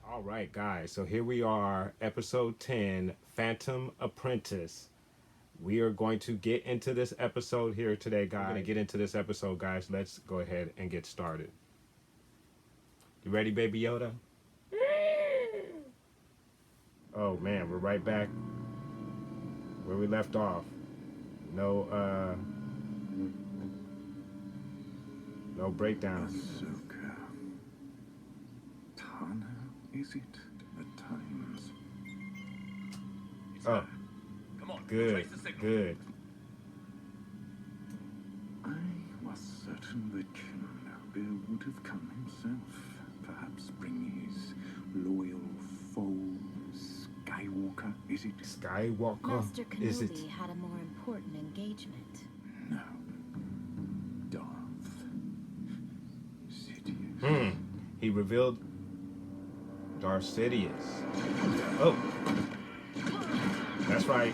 All right, guys. So here we are, episode 10, Phantom Apprentice. We are going to get into this episode here today, guys. We're going to get into this episode, guys. Let's go ahead and get started. You ready, Baby Yoda? Oh, man, we're right back where we left off. No breakdown. Ahsoka. Tana, is it? At times. Oh, Come on, good, good. I was certain that Kenobi would have come himself. Perhaps bring his loyal foe, Skywalker, is it? Skywalker, Master is it? Kenobi had a more important engagement. No. Darth Sidious. He revealed Darth Sidious. Oh, that's right.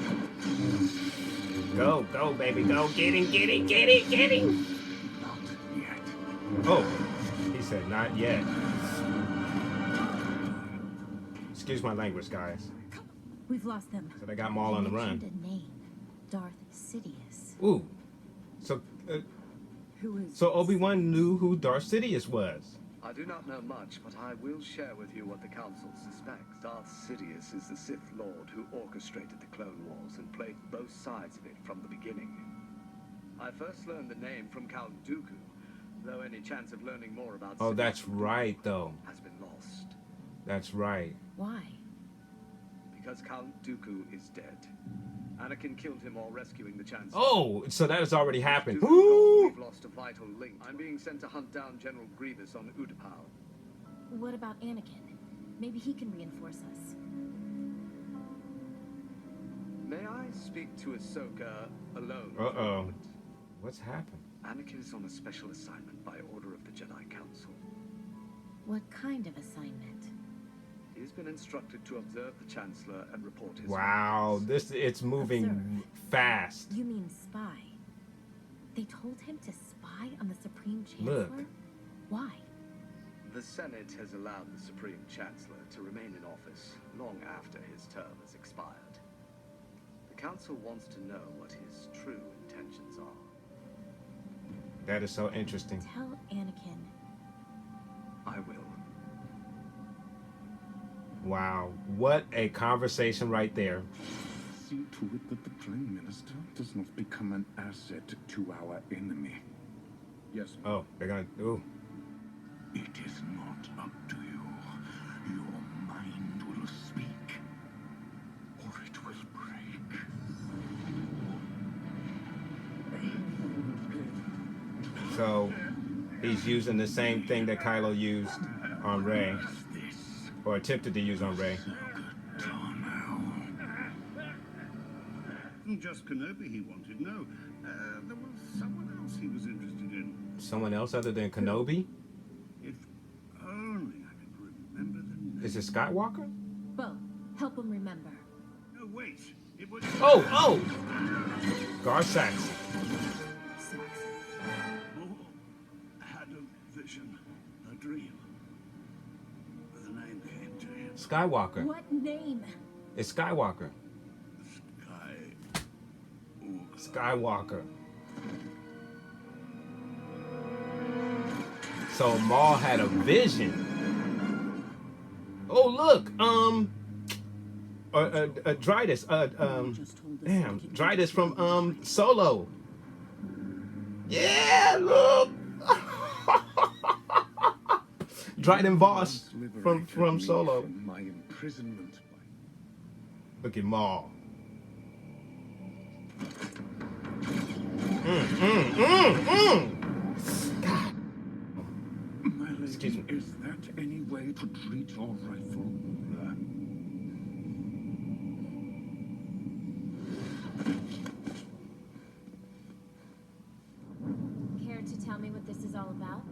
Go, go, baby, go. Get him, get him, get him, get him. Not yet. Oh, he said not yet. Excuse my language, guys. We've lost them. So they got Maul on the run. A name, Darth Sidious. Ooh, so Who is? so Obi-Wan knew who Darth Sidious was. I do not know much, but I will share with you what the Council suspects. Darth Sidious is the Sith Lord who orchestrated the Clone Wars and played both sides of it from the beginning. I first learned the name from Count Dooku, though any chance of learning more about Oh, Sidious that's right, though. has been lost. That's right. Why? Because Count Dooku is dead. Anakin killed him while rescuing the Chancellor. Oh, so that has already happened. Dooku Ooh. We've lost a vital link. I'm being sent to hunt down General Grievous on Utapau. What about Anakin? Maybe he can reinforce us. May I speak to Ahsoka alone? Uh-oh. What's happened? Anakin is on a special assignment by order of the Jedi Council. What kind of assignment? He's been instructed to observe the Chancellor and report his Wow, findings. it's moving Observe. fast. You mean spy? They told him to spy on the Supreme Chancellor? Look. Why? The Senate has allowed the Supreme Chancellor to remain in office long after his term has expired. The Council wants to know what his true intentions are. That is so interesting. Tell Anakin. I will. Wow, what a conversation right there. See to it that the Prime Minister does not become an asset to our enemy. Yes. Oh, they're gonna. Ooh. It is not up to you. Your mind will speak, or it will break. So he's using the same thing that Kylo used on Rey, or attempted to use on Rey. Just Kenobi he wanted, no. There was someone else he was interested in. Someone else other than Kenobi? If only I could remember the name. Is it Skywalker? Bo, help him remember. No, wait. It was... Oh! Gar Saxon. Maul had a vision, a dream. The name came to him. Skywalker. What name? It's Skywalker. Skywalker. So Maul had a vision. Oh look, Drydas, damn, Drydas from Solo. Yeah, look. Dryden Voss from Solo. My imprisonment. Look at Maul. God. My lady, Excuse me. is that any way to treat your rifle? is all about?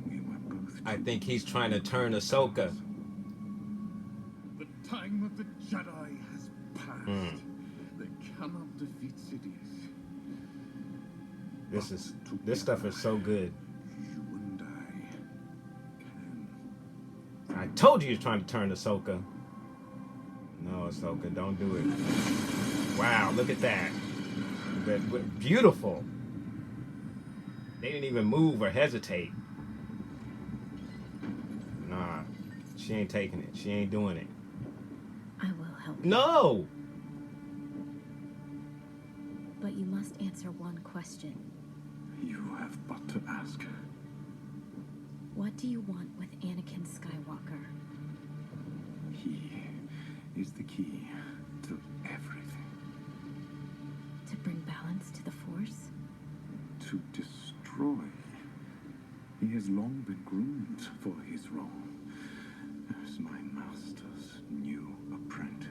We were both. I think he's trying to turn Ahsoka. The time of the Jedi has passed. They cannot defeat Sidious. This stuff is so good. You and I can. I told you he's trying to turn Ahsoka. No, Ahsoka, don't do it. Wow, look at that. Beautiful. They didn't even move or hesitate. Nah, she ain't taking it. She ain't doing it. I will help you. No! But you must answer one question. You have but to ask. What do you want with Anakin Skywalker? He is the key to everything. To bring balance to the Force? To destroy. He has long been groomed for his role as my master's new apprentice.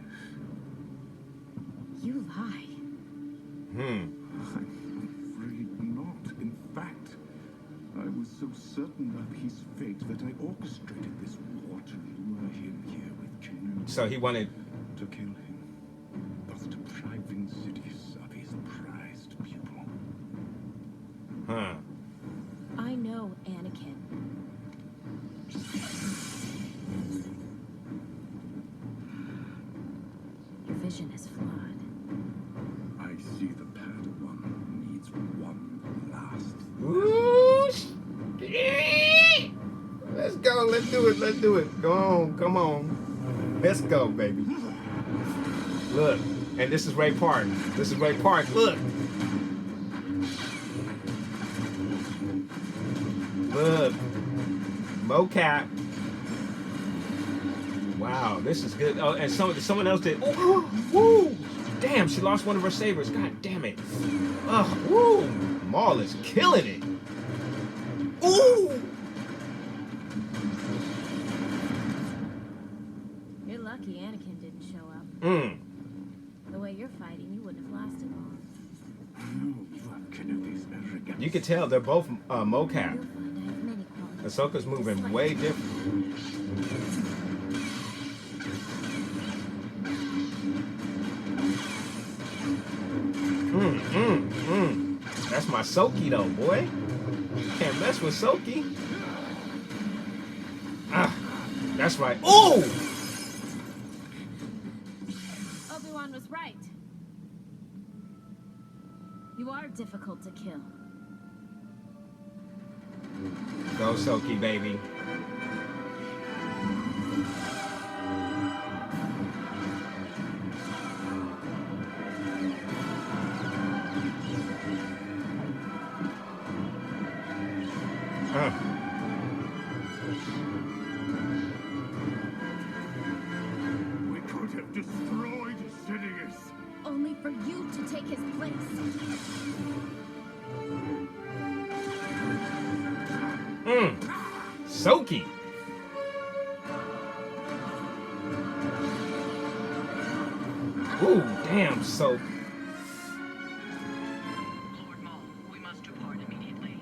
You lie. I'm afraid not. In fact, I was so certain of his fate that I orchestrated this war to lure him here with Kenobi. So he wanted... To kill him, thus depriving Sidious of his prized pupil. Huh. I know Anakin. Your vision is flawed. I see the Padawan needs one last. Whoosh! Let's go. Let's do it. Let's do it. Go on. Come on. Let's go, baby. Look. And this is Ray Park. This is Ray Park. Look. Look. Mocap. Wow, this is good. Oh, and someone else did. Oh, woo! Damn, she lost one of her sabers. God damn it. Oh, woo! Maul is killing it. Ooh! You're lucky Anakin didn't show up. The way you're fighting, you wouldn't have lasted long. Kenobi's arrogance. You can tell they're both mocap. You'll find I have many qualities. Ahsoka's moving way different. That's my Soki though, boy. Can't mess with Soki. Ah, that's right. Ooh! Obi-Wan was right. You are difficult to kill. Go Soki, baby. We could have destroyed Sidious. Only for you to take his place. Soki. Ooh, damn, Soak. Lord Maul, we must depart immediately.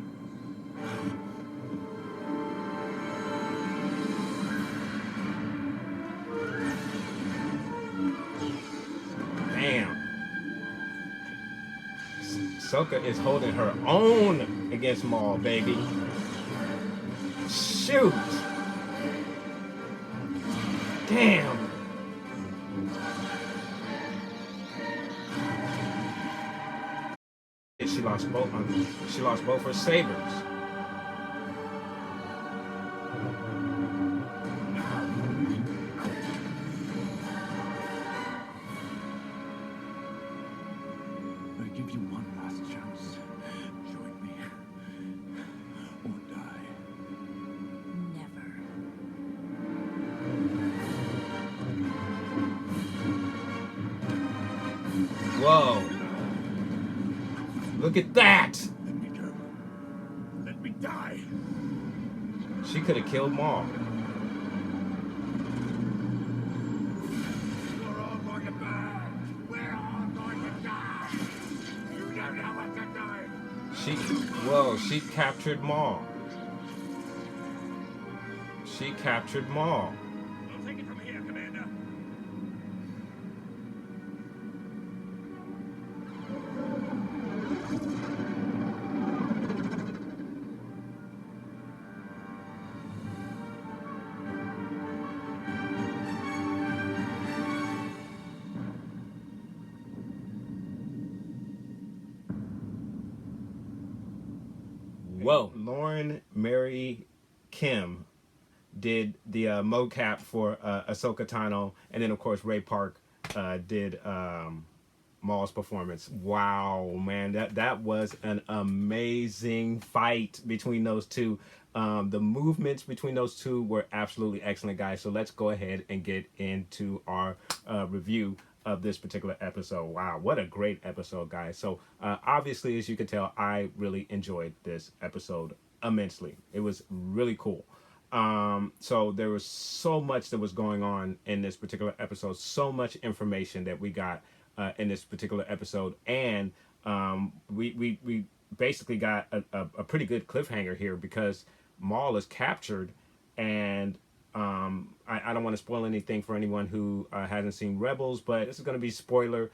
Damn. Ahsoka is holding her own against Maul, baby. Shoot. Damn. She lost both her sabers. I give you one last chance. Join me. Or die. Never. Whoa. Look at that. Let me go. Let me die. She could have killed Maul. We're all going to burn. We're all going to die. You don't know what to do. She captured Maul. She captured Maul. We'll take it from here, Commander. Whoa. Lauren Mary Kim did the mocap for Ahsoka Tano, and then of course Ray Park did Maul's performance. Wow, man, that was an amazing fight between those two. The movements between those two were absolutely excellent, guys. So let's go ahead and get into our review of this particular episode. Wow, what a great episode, guys. So obviously, as you can tell, I really enjoyed this episode immensely. It was really cool. So there was so much that was going on in this particular episode, so much information that we got in this particular episode, and we basically got a pretty good cliffhanger here because Maul is captured, and I don't want to spoil anything for anyone who hasn't seen Rebels, but this is going to be spoilerish.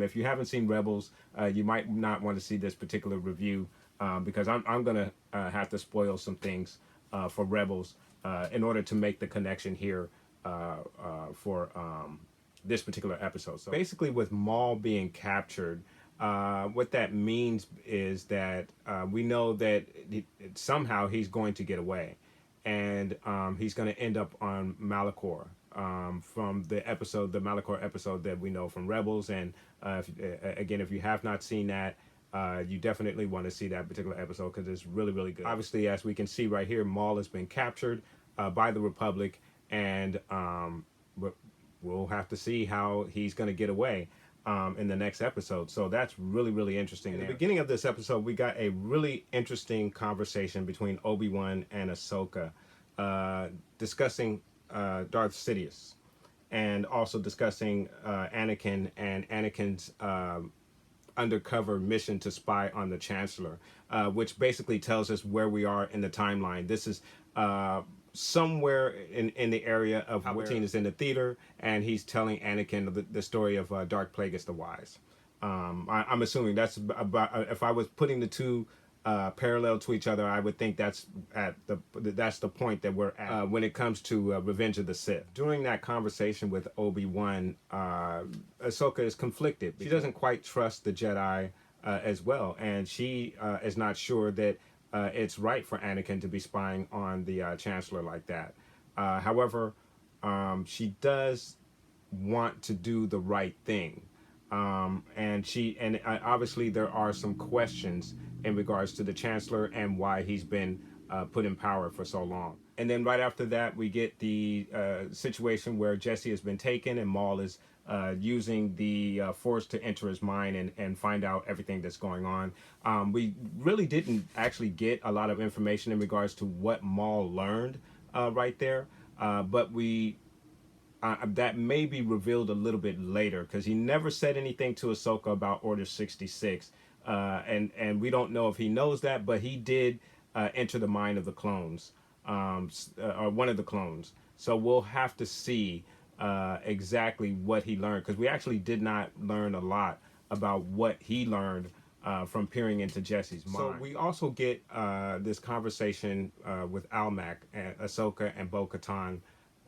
If you haven't seen Rebels, you might not want to see this particular review because I'm going to have to spoil some things for Rebels in order to make the connection here for this particular episode. So basically, with Maul being captured, what that means is that we know that somehow he's going to get away, and he's going to end up on Malachor from the Malachor episode that we know from Rebels. And if you have not seen that, you definitely want to see that particular episode because it's really, really good. Obviously, as we can see right here, Maul has been captured by the Republic, and we'll have to see how he's going to get away in the next episode. So that's really, really interesting. At the beginning of this episode, we got a really interesting conversation between Obi-Wan and Ahsoka discussing Darth Sidious, and also discussing Anakin and Anakin's undercover mission to spy on the Chancellor, which basically tells us where we are in the timeline. This is somewhere in the area of Palpatine is in the theater, and he's telling Anakin the story of Darth Plagueis the Wise. I'm assuming that's about, if I was putting the two parallel to each other, I would think that's the point that we're at when it comes to Revenge of the Sith. During that conversation with Obi-Wan, Ahsoka is conflicted. She doesn't quite trust the Jedi as well, and she is not sure that it's right for Anakin to be spying on the Chancellor like that. However, she does want to do the right thing. And obviously there are some questions in regards to the Chancellor and why he's been put in power for so long. And then right after that, we get the situation where Jesse has been taken, and Maul is using the Force to enter his mind and find out everything that's going on. We really didn't actually get a lot of information in regards to what Maul learned right there, but that may be revealed a little bit later, because he never said anything to Ahsoka about Order 66, and we don't know if he knows that, but he did enter the mind of the clones, or one of the clones. So we'll have to see exactly what he learned, because we actually did not learn a lot about what he learned from peering into Jesse's mind. So we also get this conversation with Almac, and Ahsoka, and Bo-Katan.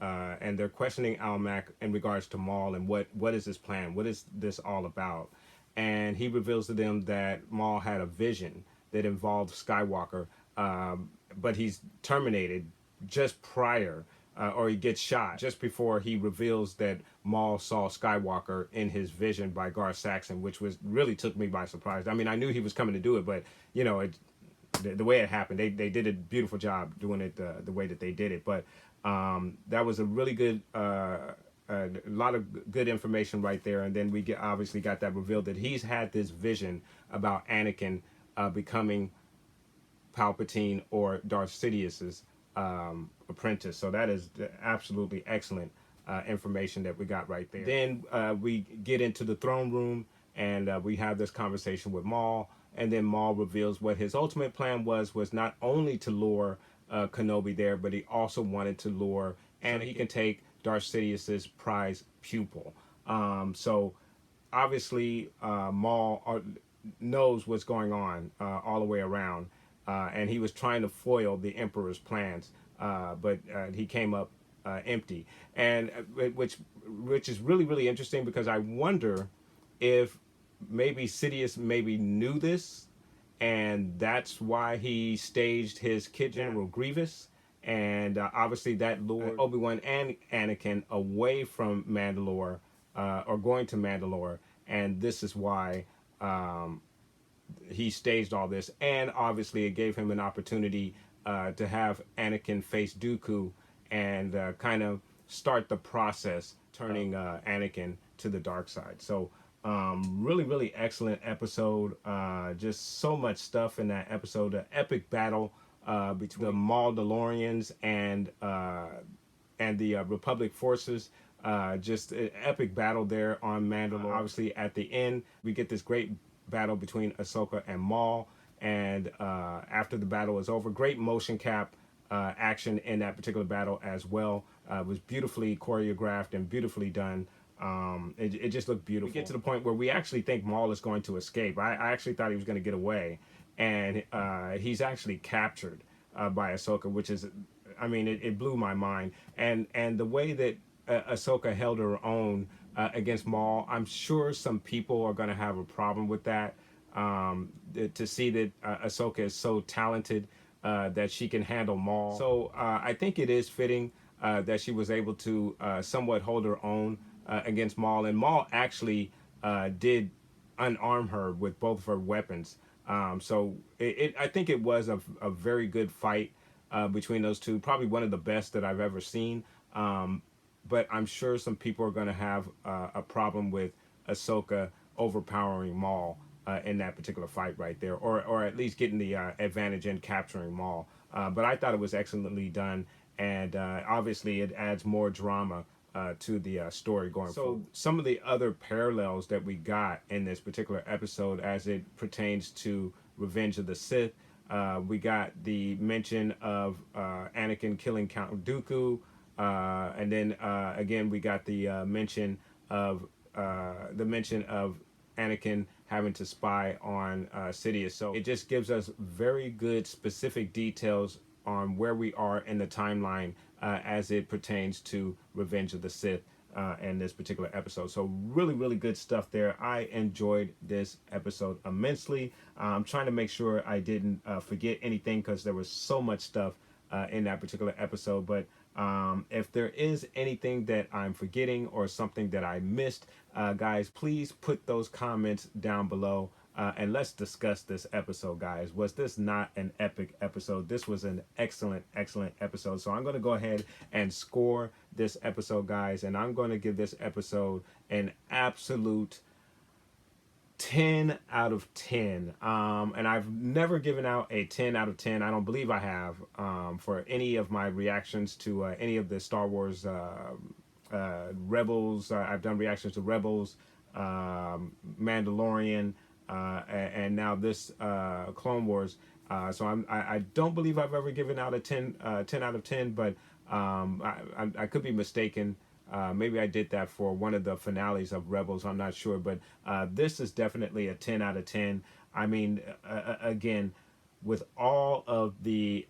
And they're questioning Almac in regards to Maul and what is his plan? What is this all about? And he reveals to them that Maul had a vision that involved Skywalker, but he's terminated just prior, or he gets shot just before he reveals that Maul saw Skywalker in his vision by Gar Saxon, which really took me by surprise. I mean, I knew he was coming to do it, but the way it happened, they did a beautiful job doing it the way that they did it. But that was a really good, a lot of good information right there. And then we obviously got that revealed that he's had this vision about Anakin becoming Palpatine or Darth Sidious's apprentice. So that is absolutely excellent information that we got right there. Then we get into the throne room, and we have this conversation with Maul. and then Maul reveals what his ultimate plan was not only to lure Kenobi there, but he also wanted to lure and he can take Darth Sidious's prize pupil. So obviously Maul knows what's going on all the way around, and he was trying to foil the Emperor's plans, but he came up empty, and which is really interesting because I wonder if maybe Sidious maybe knew this, and that's why he staged his kid General Grievous, and obviously that lured Obi-Wan and Anakin away from Mandalore, or going to Mandalore, and this is why he staged all this, and obviously it gave him an opportunity to have Anakin face Dooku and kind of start the process turning Anakin to the dark side. So really excellent episode. Just so much stuff in that episode. An epic battle between the Mandalorians and the Republic forces. Just an epic battle there on Mandalore. Obviously, at the end, we get this great battle between Ahsoka and Maul. And after the battle is over, great motion cap action in that particular battle as well. It was beautifully choreographed and beautifully done. It just looked beautiful. We get to the point where we actually think Maul is going to escape. I actually thought he was going to get away. And he's actually captured by Ahsoka, which is, I mean, it blew my mind. And the way that Ahsoka held her own against Maul, I'm sure some people are going to have a problem with that. To see that Ahsoka is so talented that she can handle Maul. So I think it is fitting that she was able to somewhat hold her own against Maul. And Maul actually did unarm her with both of her weapons. So I think it was a very good fight between those two. Probably one of the best that I've ever seen. But I'm sure some people are going to have a problem with Ahsoka overpowering Maul in that particular fight right there, or at least getting the advantage in capturing Maul. But I thought it was excellently done, and obviously it adds more drama to the story going forward. So some of the other parallels that we got in this particular episode as it pertains to Revenge of the Sith, we got the mention of Anakin killing Count Dooku, and then again we got the mention of Anakin having to spy on Sidious. So it just gives us very good specific details on where we are in the timeline as it pertains to Revenge of the Sith in this particular episode. So really good stuff there. I enjoyed this episode immensely. I'm trying to make sure I didn't forget anything because there was so much stuff in that particular episode. But if there is anything that I'm forgetting or something that I missed, guys, please put those comments down below. And let's discuss this episode, guys. Was this not an epic episode? This was an excellent episode. So I'm going to go ahead and score this episode, guys. And I'm going to give this episode an absolute 10 out of 10. And I've never given out a 10 out of 10. I don't believe I have for any of my reactions to any of the Star Wars Rebels. I've done reactions to Rebels, Mandalorian, and now this Clone Wars. So I don't believe I've ever given out a 10 out of 10, but I could be mistaken. Maybe I did that for one of the finales of Rebels. I'm not sure, but this is definitely a 10 out of 10. I mean, again, with all of the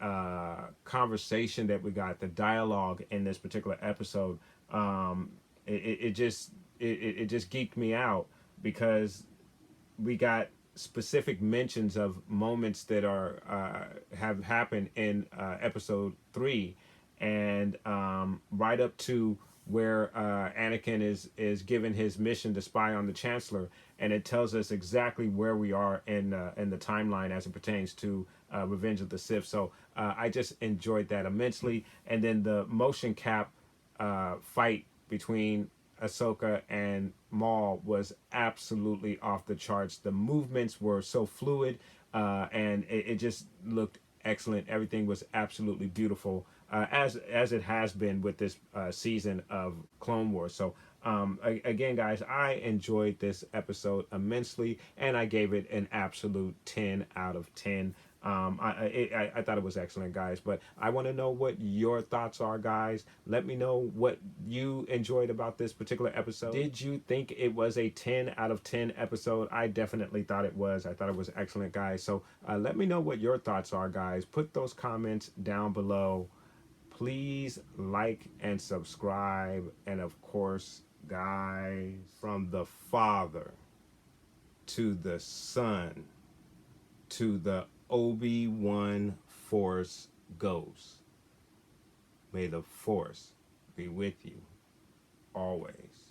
conversation that we got, the dialogue in this particular episode, it just geeked me out because we got specific mentions of moments that are have happened in episode 3, and right up to where Anakin is given his mission to spy on the Chancellor, and it tells us exactly where we are in the timeline as it pertains to Revenge of the Sith. So I just enjoyed that immensely. And then the motion cap fight between Ahsoka and Maul was absolutely off the charts. The movements were so fluid, and it just looked excellent. Everything was absolutely beautiful, as it has been with this season of Clone Wars. So Again, guys, I enjoyed this episode immensely, and I gave it an absolute 10 out of 10. I thought it was excellent, guys, but I want to know what your thoughts are, guys. Let me know what you enjoyed about this particular episode. Did you think it was a 10 out of 10 episode? I definitely thought it was. I thought it was excellent, guys. So let me know what your thoughts are, guys. Put those comments down below. Please like and subscribe, and of course, guys, from the Father to the Son to the Obi-Wan Force Ghost. May the Force be with you always.